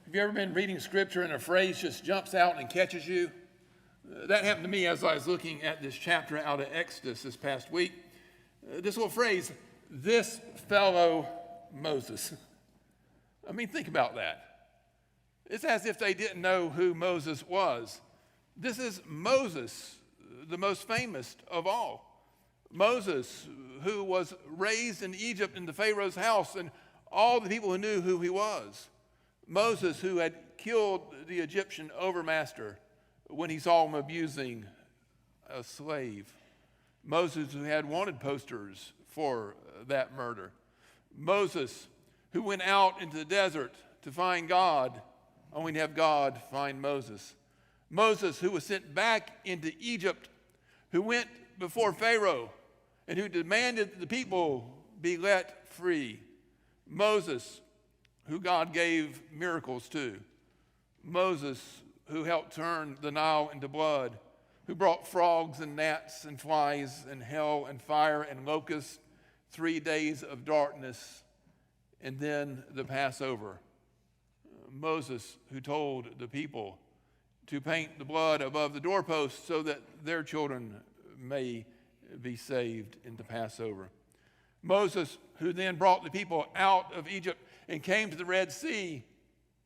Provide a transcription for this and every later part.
Have you ever been reading scripture and a phrase just jumps out and catches you? That happened to me as I was looking at this chapter out of Exodus this past week. This little phrase, this fellow Moses. I mean, think about that. It's as if they didn't know who Moses was. This is Moses, the most famous of all. Moses, who was raised in Egypt in the Pharaoh's house, and all the people who knew who he was. Moses, who had killed the Egyptian overmaster when he saw him abusing a slave. Moses, who had wanted posters for that murder. Moses, who went out into the desert to find God, only to have God find Moses. Moses, who was sent back into Egypt, who went before Pharaoh and who demanded that the people be let free. Moses, who God gave miracles to. Moses, who helped turn the Nile into blood, who brought frogs and gnats and flies and hail and fire and locusts, 3 days of darkness, and then the Passover. Moses, who told the people to paint the blood above the doorposts so that their children may be saved in the Passover. Moses, who then brought the people out of Egypt and came to the Red Sea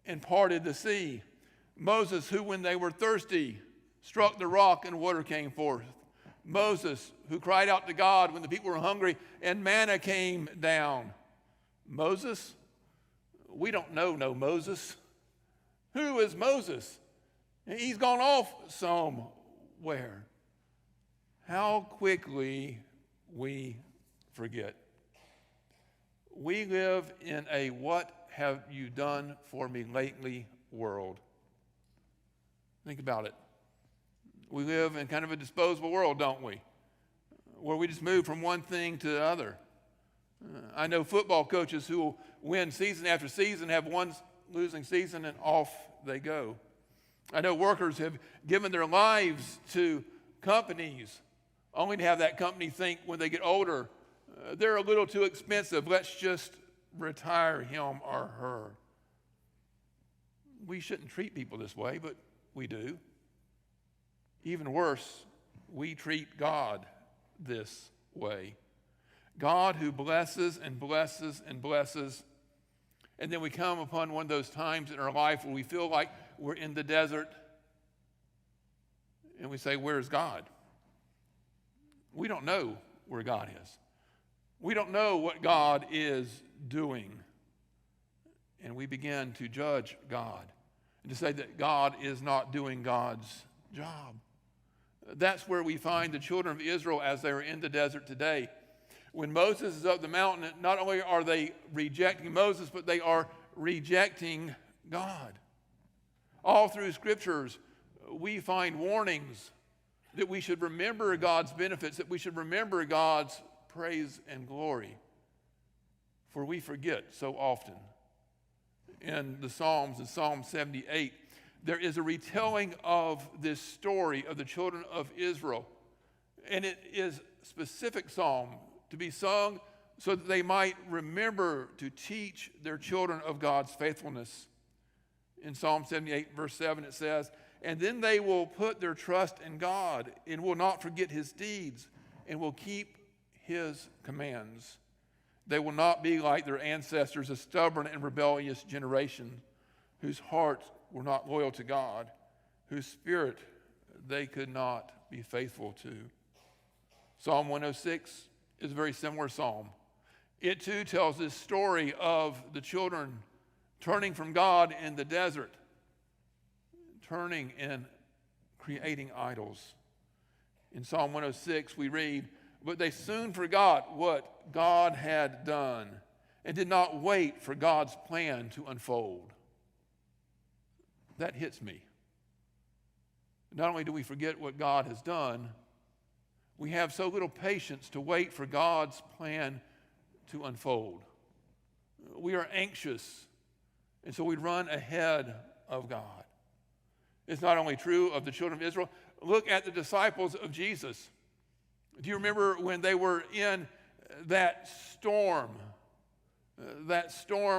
and parted the sea. Moses, who when they were thirsty, struck the rock and water came forth. Moses, who cried out to God when the people were hungry and manna came down. Moses? We don't know no Moses. Who is Moses? He's gone off somewhere. How quickly we forget. We live in a what have you done for me lately world. Think about it. We live in kind of a disposable world, don't we? Where we just move from one thing to the other. I know football coaches who will win season after season, have one losing season, and off they go. I know workers have given their lives to companies only to have that company think when they get older, they're a little too expensive. Let's just retire him or her. We shouldn't treat people this way, but we do. Even worse, we treat God this way. God who blesses and blesses and blesses, and then we come upon one of those times in our life where we feel like we're in the desert, and we say, where's God? We don't know where God is. We don't know what God is doing. And we begin to judge God and to say that God is not doing God's job. That's where we find the children of Israel as they are in the desert today. When Moses is up the mountain, not only are they rejecting Moses, but they are rejecting God. All through scriptures, we find warnings that we should remember God's benefits, that we should remember God's praise and glory. For we forget so often. In the Psalms, in Psalm 78, there is a retelling of this story of the children of Israel. And it is a specific psalm to be sung so that they might remember to teach their children of God's faithfulness. In Psalm 78, verse 7, it says, and then they will put their trust in God and will not forget his deeds and will keep his commands. They will not be like their ancestors, a stubborn and rebellious generation whose hearts were not loyal to God, whose spirit they could not be faithful to. Psalm 106 is a very similar psalm. It too tells this story of the children turning from God in the desert, turning and creating idols. In Psalm 106 we read, but they soon forgot what God had done and did not wait for God's plan to unfold. That hits me. Not only do we forget what God has done, we have so little patience to wait for God's plan to unfold. We are anxious, and so we run ahead of God. It's not only true of the children of Israel. Look at the disciples of Jesus. Do you remember when they were in that storm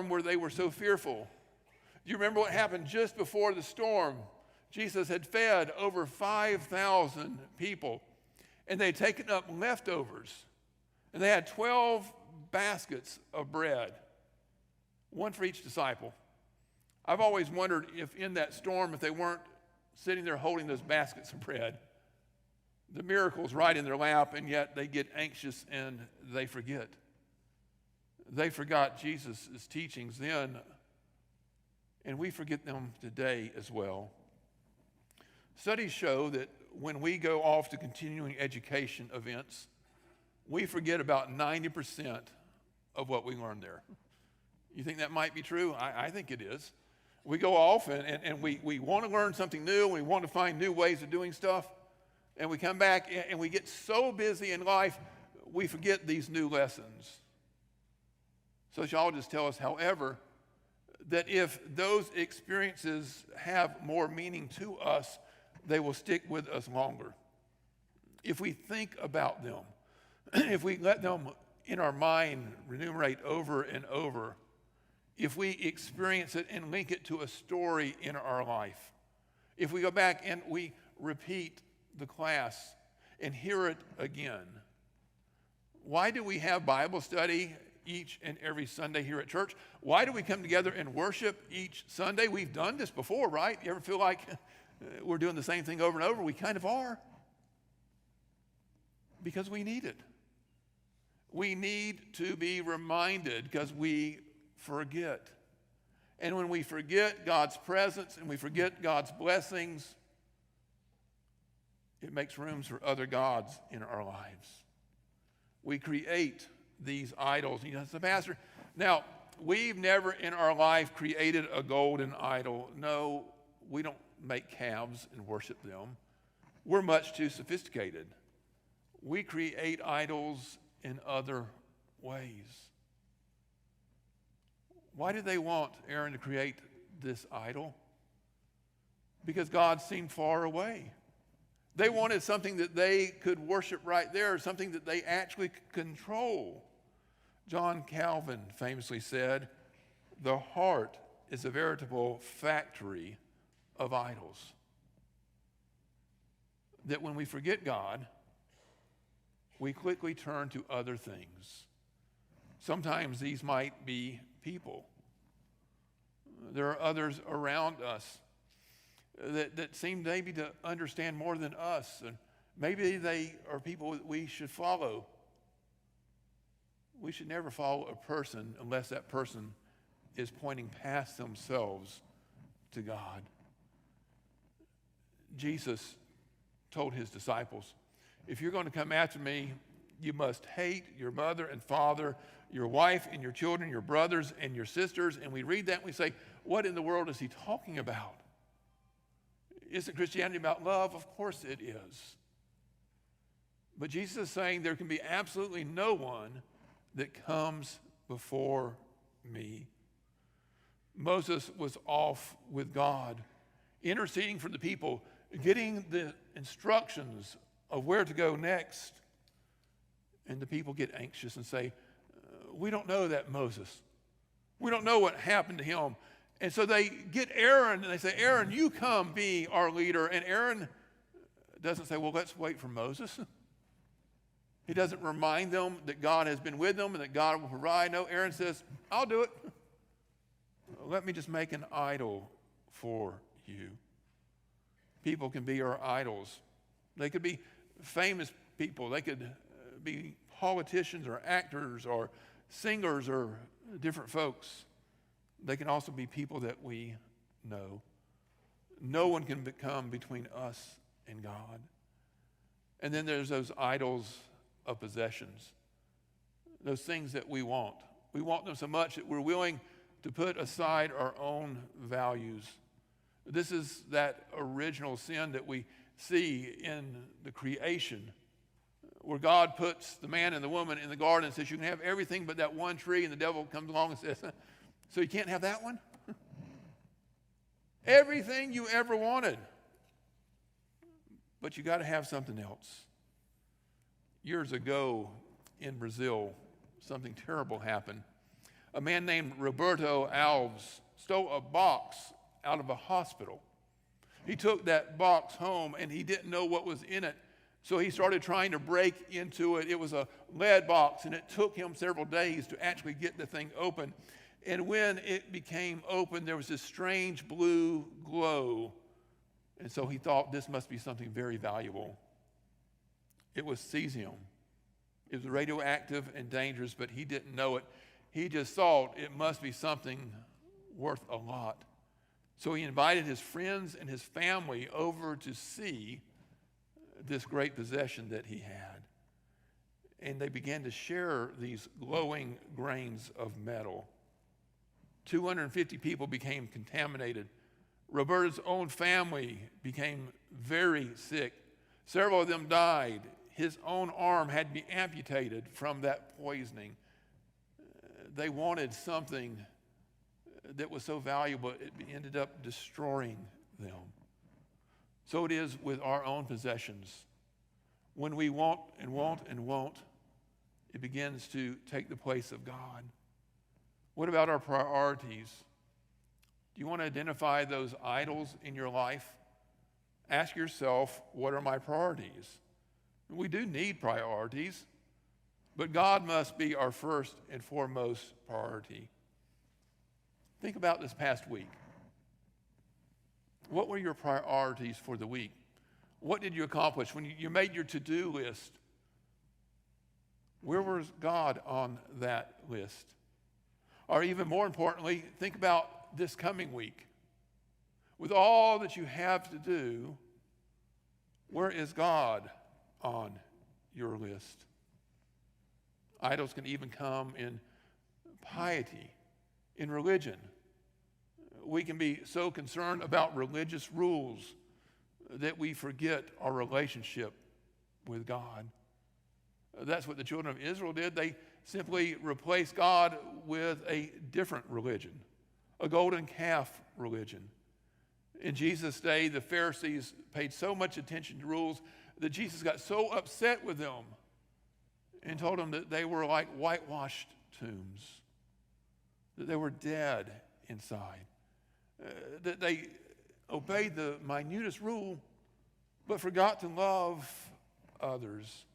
where they were so fearful? Do you remember what happened just before the storm? Jesus had fed over 5,000 people, and they had taken up leftovers. And they had 12 baskets of bread, one for each disciple. I've always wondered if in that storm, if they weren't sitting there holding those baskets of bread, the miracle's right in their lap, and yet they get anxious and they forget. They forgot Jesus' teachings then, and we forget them today as well. Studies show that when we go off to continuing education events, we forget about 90% of what we learned there. You think that might be true? I think it is. We go off and we want to learn something new, and we want to find new ways of doing stuff, and we come back and we get so busy in life, we forget these new lessons. Sociologists tell us, however, that if those experiences have more meaning to us, they will stick with us longer. If we think about them, if we let them in our mind remunerate over and over, if we experience it and link it to a story in our life, if we go back and we repeat the class and hear it again. Why do we have Bible study each and every Sunday here at church? Why do we come together and worship each Sunday? We've done this before, right? You ever feel like we're doing the same thing over and over? We kind of are. Because we need it. We need to be reminded because we forget. And when we forget God's presence and we forget God's blessings, it makes rooms for other gods in our lives. We create these idols. You know, the pastor, now, we've never in our life created a golden idol. No, we don't make calves and worship them. We're much too sophisticated. We create idols in other ways. Why did they want Aaron to create this idol? Because God seemed far away. They wanted something that they could worship right there, something that they actually could control. John Calvin famously said, "The heart is a veritable factory of idols." That when we forget God, we quickly turn to other things. Sometimes these might be people. There are others around us that seem maybe to understand more than us, and maybe they are people that we should follow. We should never follow a person unless that person is pointing past themselves to God. Jesus told his disciples, if you're going to come after me, you must hate your mother and father, your wife and your children, your brothers and your sisters. And we read that and we say, what in the world is he talking about? Isn't Christianity about love? Of course it is. But Jesus is saying there can be absolutely no one that comes before me. Moses was off with God, interceding for the people, getting the instructions of where to go next. And the people get anxious and say, we don't know that Moses. We don't know what happened to him. And so they get Aaron and they say, Aaron, you come be our leader. And Aaron doesn't say, well, let's wait for Moses. He doesn't remind them that God has been with them and that God will provide. No, Aaron says, I'll do it. Let me just make an idol for you. People can be our idols. They could be famous people. They could be politicians or actors or singers or different folks. They can also be people that we know. No one can come between us and God. And then there's those idols of possessions, those things that we want. We want them so much that we're willing to put aside our own values. This is that original sin that we see in the creation, where God puts the man and the woman in the garden and says, you can have everything but that one tree, and the devil comes along and says, so you can't have that one? Everything you ever wanted, but you got to have something else. Years ago in Brazil, something terrible happened. A man named Roberto Alves stole a box out of a hospital. He took that box home and he didn't know what was in it. So he started trying to break into it. It was a lead box, and it took him several days to actually get the thing open. And when it became open, there was this strange blue glow. And so he thought this must be something very valuable. It was cesium. It was radioactive and dangerous, but he didn't know it. He just thought it must be something worth a lot. So he invited his friends and his family over to see this great possession that he had. And they began to share these glowing grains of metal. 250 people became contaminated. Roberta's own family became very sick. Several of them died. His own arm had to be amputated from that poisoning. They wanted something that was so valuable, it ended up destroying them. So it is with our own possessions. When we want and want and want, it begins to take the place of God. What about our priorities? Do you want to identify those idols in your life? Ask yourself, what are my priorities? We do need priorities, but God must be our first and foremost priority. Think about this past week. What were your priorities for the week? What did you accomplish? When you made your to-do list, where was God on that list? Or even more importantly, think about this coming week. With all that you have to do, where is God on your list? Idols can even come in piety, in religion. We can be so concerned about religious rules that we forget our relationship with God. That's what the children of Israel did. They simply replaced God with a different religion, a golden calf religion. In Jesus' day, the Pharisees paid so much attention to rules that Jesus got so upset with them and told them that they were like whitewashed tombs, that they were dead inside, that they obeyed the minutest rule but forgot to love others.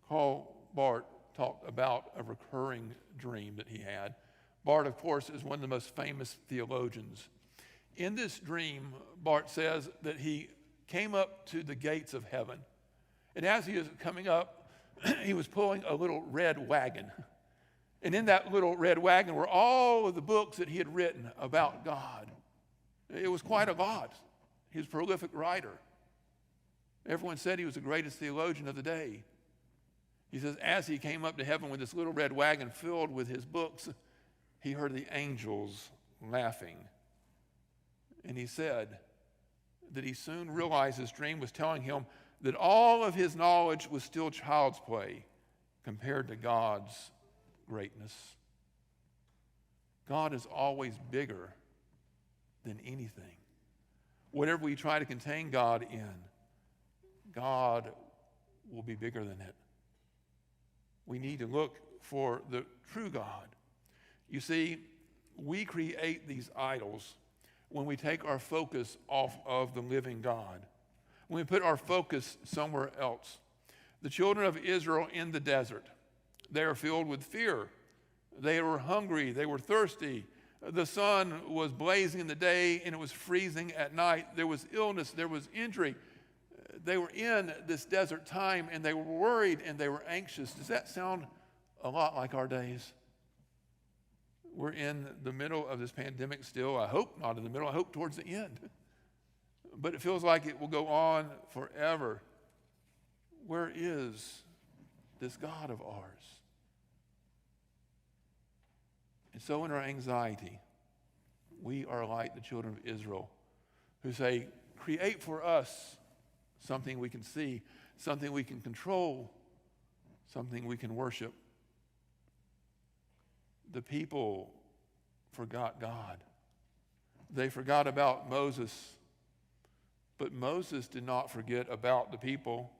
Karl Barth talked about a recurring dream that he had. Barth, of course, is one of the most famous theologians. In this dream, Barth says that he came up to the gates of heaven. And as he was coming up, he was pulling a little red wagon. And in that little red wagon were all of the books that he had written about God. It was quite a lot. He was a prolific writer. Everyone said he was the greatest theologian of the day. He says, as he came up to heaven with this little red wagon filled with his books, he heard the angels laughing. And he said that he soon realized his dream was telling him that all of his knowledge was still child's play compared to God's greatness. God is always bigger than anything. Whatever we try to contain God in, God will be bigger than it. We need to look for the true God. You see, we create these idols when we take our focus off of the living God, when we put our focus somewhere else. The children of Israel in the desert, they are filled with fear. They were hungry, they were thirsty. The sun was blazing in the day and it was freezing at night. There was illness, there was injury. They were in this desert time and they were worried and they were anxious. Does that sound a lot like our days? We're in the middle of this pandemic still. I hope not in the middle. I hope towards the end. But it feels like it will go on forever. Where is this God of ours? And so in our anxiety, we are like the children of Israel who say, create for us something we can see, something we can control, something we can worship. The people forgot God. They forgot about Moses, but Moses did not forget about the people.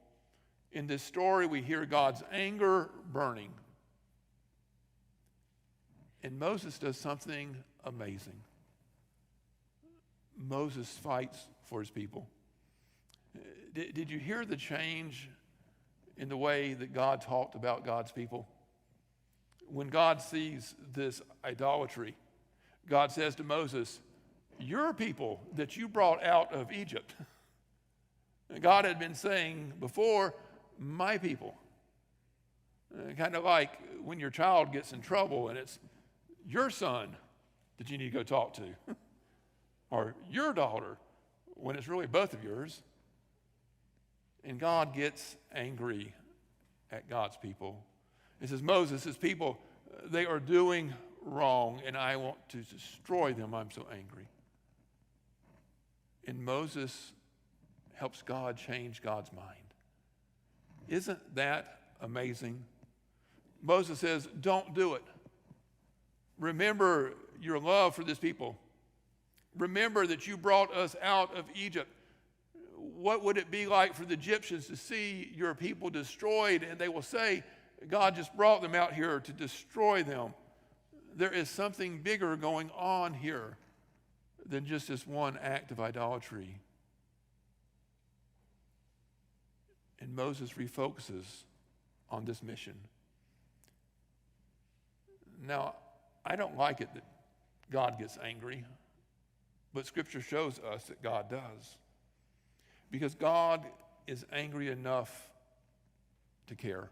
In this story, we hear God's anger burning. And Moses does something amazing. Moses fights for his people. Did you hear the change in the way that God talked about God's people? When God sees this idolatry, God says to Moses, your people that you brought out of Egypt. God had been saying before, my people. Kind of like when your child gets in trouble and it's your son that you need to go talk to, or your daughter when it's really both of yours. And God gets angry at God's people. He says, Moses, his people, they are doing wrong, and I want to destroy them. I'm so angry. And Moses helps God change God's mind. Isn't that amazing? Moses says, don't do it. Remember your love for this people. Remember that you brought us out of Egypt. What would it be like for the Egyptians to see your people destroyed? And they will say, God just brought them out here to destroy them. There is something bigger going on here than just this one act of idolatry. And Moses refocuses on this mission. Now, I don't like it that God gets angry, but Scripture shows us that God does. Because God is angry enough to care.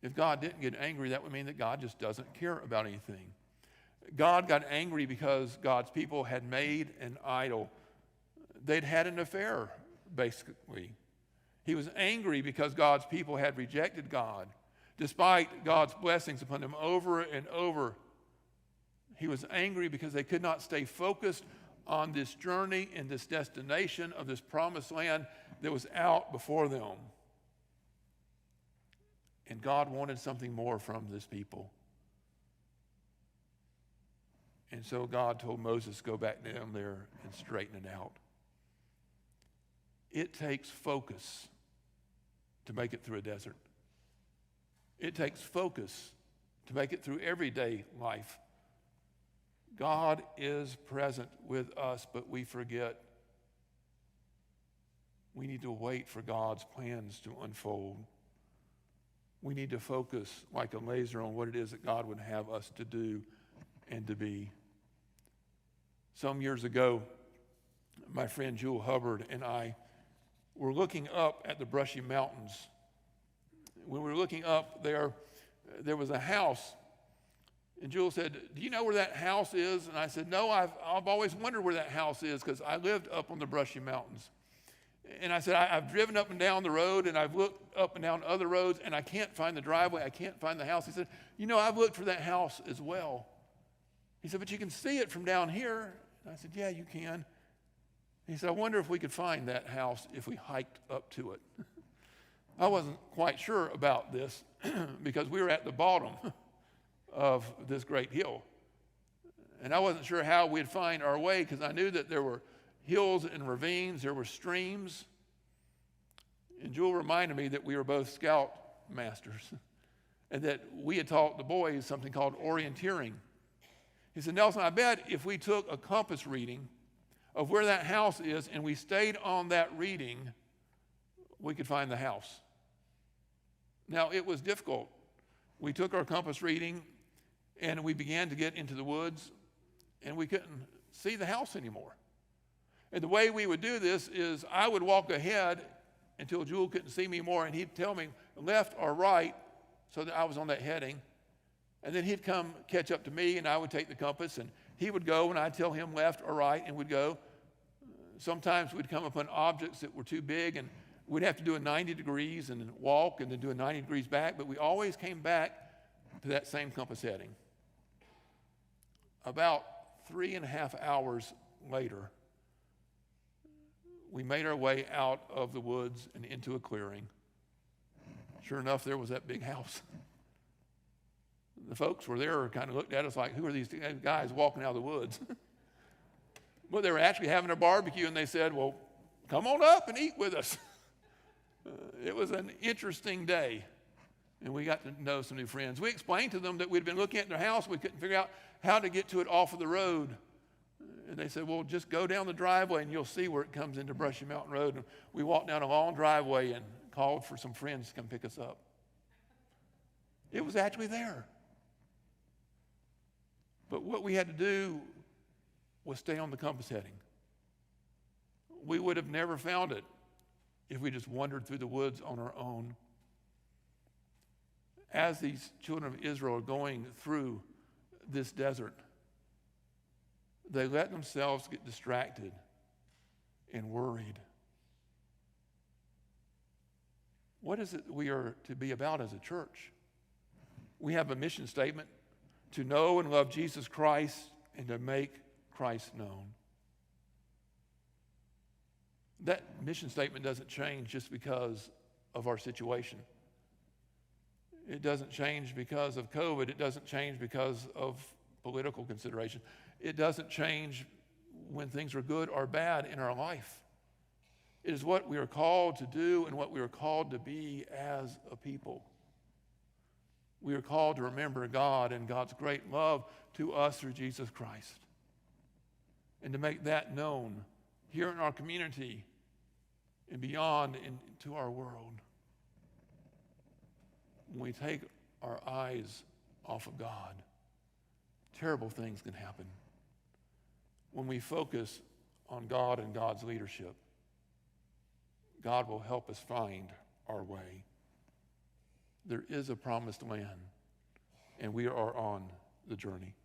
If God didn't get angry, that would mean that God just doesn't care about anything. God got angry because God's people had made an idol. They'd had an affair, basically. He was angry because God's people had rejected God. Despite God's blessings upon them over and over, he was angry because they could not stay focused on this journey and this destination of this promised land that was out before them. And God wanted something more from this people. And so God told Moses, go back down there and straighten it out. It takes focus to make it through a desert. It takes focus to make it through everyday life. God is present with us, but we forget. We need to wait for God's plans to unfold. We need to focus like a laser on what it is that God would have us to do and to be. Some years ago, my friend Jewel Hubbard and I were looking up at the Brushy Mountains. When we were looking up there was a house. And Jewel said, do you know where that house is? And I said, no, I've always wondered where that house is because I lived up on the Brushy Mountains. And I said, I've driven up and down the road and I've looked up and down other roads and I can't find the driveway. I can't find the house. He said, I've looked for that house as well. He said, but you can see it from down here. And I said, yeah, you can. He said, I wonder if we could find that house if we hiked up to it. I wasn't quite sure about this because we were at the bottom of this great hill. And I wasn't sure how we'd find our way because I knew that there were hills and ravines, there were streams. And Jewel reminded me that we were both scout masters and that we had taught the boys something called orienteering. He said, Nelson, I bet if we took a compass reading of where that house is and we stayed on that reading, we could find the house. Now, it was difficult. We took our compass reading and we began to get into the woods and we couldn't see the house anymore. And the way we would do this is I would walk ahead until Jewel couldn't see me more and he'd tell me left or right so that I was on that heading. And then he'd come catch up to me and I would take the compass and he would go and I'd tell him left or right and we'd go. Sometimes we'd come upon objects that were too big and we'd have to do a 90 degrees and then walk and then do a 90 degrees back, but we always came back to that same compass heading. About 3.5 hours later, we made our way out of the woods and into a clearing. Sure enough, there was that big house. The folks were there kind of looked at us like, who are these guys walking out of the woods? Well, they were actually having a barbecue, and they said, well, come on up and eat with us. It was an interesting day. And we got to know some new friends. We explained to them that we'd been looking at their house. We couldn't figure out how to get to it off of the road. And they said, well, just go down the driveway and you'll see where it comes into Brushy Mountain Road. And we walked down a long driveway and called for some friends to come pick us up. It was actually there. But what we had to do was stay on the compass heading. We would have never found it if we just wandered through the woods on our own. As these children of Israel are going through this desert, they let themselves get distracted and worried. What is it we are to be about as a church? We have a mission statement: to know and love Jesus Christ and to make Christ known. That mission statement doesn't change just because of our situation. It doesn't change because of COVID. It doesn't change because of political consideration. It doesn't change when things are good or bad in our life. It is what we are called to do and what we are called to be as a people. We are called to remember God and God's great love to us through Jesus Christ, and to make that known here in our community and beyond into our world. When we take our eyes off of God, terrible things can happen. When we focus on God and God's leadership, God will help us find our way. There is a promised land, and we are on the journey.